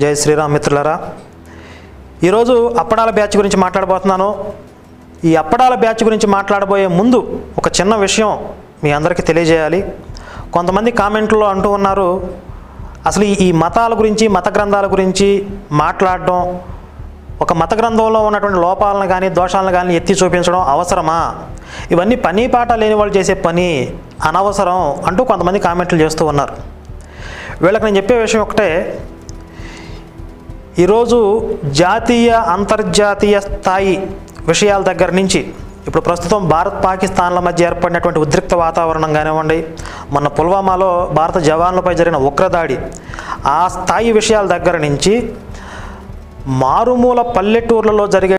జై శ్రీరామ్ మిత్రులారా, ఈరోజు అప్పడాల బ్యాచ్ గురించి మాట్లాడబోతున్నాను. ఈ అప్పడాల బ్యాచ్ గురించి మాట్లాడబోయే ముందు ఒక చిన్న విషయం మీ అందరికీ తెలియజేయాలి. కొంతమంది కామెంట్లో అంటూ ఉన్నారు, అసలు ఈ మతాల గురించి మత గ్రంథాల గురించి మాట్లాడడం, ఒక మత గ్రంథంలో ఉన్నటువంటి లోపాలను కానీ దోషాలను కానీ ఎత్తి చూపించడం అవసరమా? ఇవన్నీ పని పాట లేని వాళ్ళు చేసే పని, అనవసరం అంటూ కొంతమంది కామెంట్లు చేస్తూ ఉన్నారు. వీళ్ళకి నేను చెప్పే విషయం ఒకటే, ఈరోజు జాతీయ అంతర్జాతీయ స్థాయి విషయాల దగ్గర నుంచి ఇప్పుడు ప్రస్తుతం భారత్ పాకిస్తాన్ల మధ్య ఏర్పడినటువంటి ఉద్రిక్త వాతావరణం కానివ్వండి, మొన్న పుల్వామాలో భారత జవాన్లపై జరిగిన ఉగ్రదాడి, ఆ స్థాయి విషయాల దగ్గర నుంచి మారుమూల పల్లెటూర్లలో జరిగే